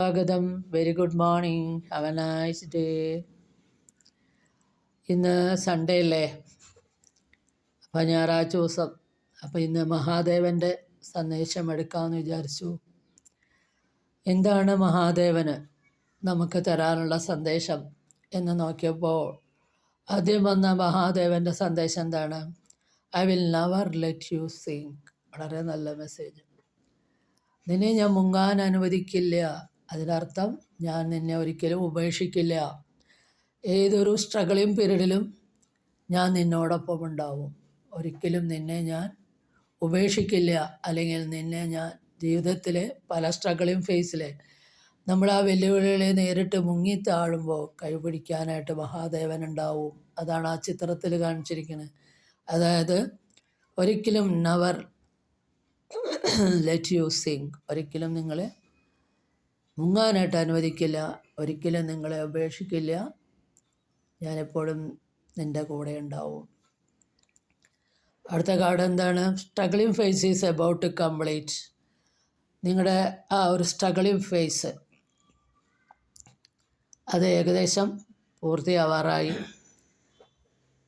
സ്വാഗതം. Very good morning. Have A nice day. ഇന്ന് Sunday അല്ലേ, അപ്പോൾ ഞായറാഴ്ച ദിവസം. അപ്പോൾ ഇന്ന് മഹാദേവൻ്റെ സന്ദേശം എടുക്കാമെന്ന് വിചാരിച്ചു. എന്താണ് മഹാദേവന് നമുക്ക് തരാനുള്ള സന്ദേശം എന്ന് നോക്കിയപ്പോൾ ആദ്യം വന്ന മഹാദേവൻ്റെ സന്ദേശം എന്താണ്? I will never let you sink. വളരെ നല്ല മെസ്സേജ്. നിന്നെ ഞാൻ മുങ്ങാൻ അനുവദിക്കില്ല. അതിനർത്ഥം ഞാൻ നിന്നെ ഒരിക്കലും ഉപേക്ഷിക്കില്ല. ഏതൊരു സ്ട്രഗിളിങ് പീരീഡിലും ഞാൻ നിന്നോടൊപ്പം ഉണ്ടാവും. ഒരിക്കലും നിന്നെ ഞാൻ ഉപേക്ഷിക്കില്ല. അല്ലെങ്കിൽ നിന്നെ ഞാൻ ജീവിതത്തിലെ പല സ്ട്രഗിളിങ് ഫേസിൽ നമ്മൾ ആ വെല്ലുവിളികളെ നേരിട്ട് മുങ്ങിത്താഴുമ്പോൾ കൈപിടിക്കാനായിട്ട് മഹാദേവൻ ഉണ്ടാവും. അതാണ് ആ ചിത്രത്തിൽ കാണിച്ചിരിക്കുന്നത്. അതായത് ഒരിക്കലും നെവർ ലെറ്റ് യു സിങ്ക്, ഒരിക്കലും നിങ്ങളെ മുങ്ങാനായിട്ട് അനുവദിക്കില്ല, ഒരിക്കലും നിങ്ങളെ ഉപേക്ഷിക്കില്ല, ഞാനെപ്പോഴും നിൻ്റെ കൂടെ ഉണ്ടാവും. അടുത്ത കാർഡ് എന്താണ്? Struggling phase is about to complete. നിങ്ങളുടെ ആ ഒരു സ്ട്രഗിളിങ് ഫേസ് അത് ഏകദേശം പൂർത്തിയാവാറായി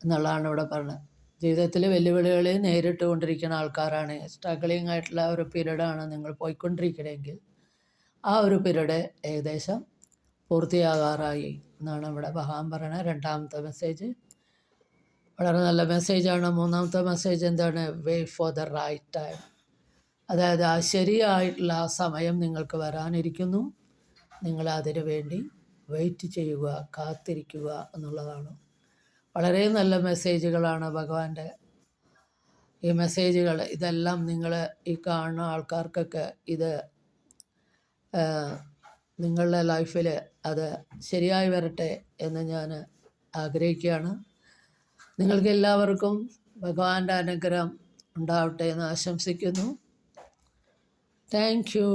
എന്നുള്ളതാണ് ഇവിടെ പറഞ്ഞത്. ജീവിതത്തിൽ വെല്ലുവിളികളെ നേരിട്ട് കൊണ്ടിരിക്കുന്ന ആൾക്കാരാണ്. സ്ട്രഗിളിങ് ആയിട്ടുള്ള ഒരു പീരീഡാണ് നിങ്ങൾ പോയിക്കൊണ്ടിരിക്കണമെങ്കിൽ ആ ഒരു പീരീഡ് ഏകദേശം പൂർത്തിയാകാറായി എന്നാണ് ഇവിടെ ഭഗവാൻ പറയുന്നത്. രണ്ടാമത്തെ മെസ്സേജ് വളരെ നല്ല മെസ്സേജാണ്. മൂന്നാമത്തെ മെസ്സേജ് എന്താണ്? Wait for the right time. അതായത് ആ ശരിയായിട്ടുള്ള ആ സമയം നിങ്ങൾക്ക് വരാനിരിക്കുന്നു. നിങ്ങൾ അതിനു വേണ്ടി വെയിറ്റ് ചെയ്യുക, കാത്തിരിക്കുക എന്നുള്ളതാണ്. വളരെ നല്ല മെസ്സേജുകളാണ് ഭഗവാന്റെ ഈ മെസ്സേജുകൾ. ഇതെല്ലാം നിങ്ങൾ ഈ കാണുന്ന ആൾക്കാർക്കൊക്കെ ഇത് നിങ്ങളുടെ ലൈഫിൽ അത് ശരിയായി വരട്ടെ എന്ന് ഞാൻ ആഗ്രഹിക്കുകയാണ്. നിങ്ങൾക്ക് എല്ലാവർക്കും ഭഗവാന്റെ അനുഗ്രഹം ഉണ്ടാവട്ടെ എന്ന് ആശംസിക്കുന്നു. Thank you.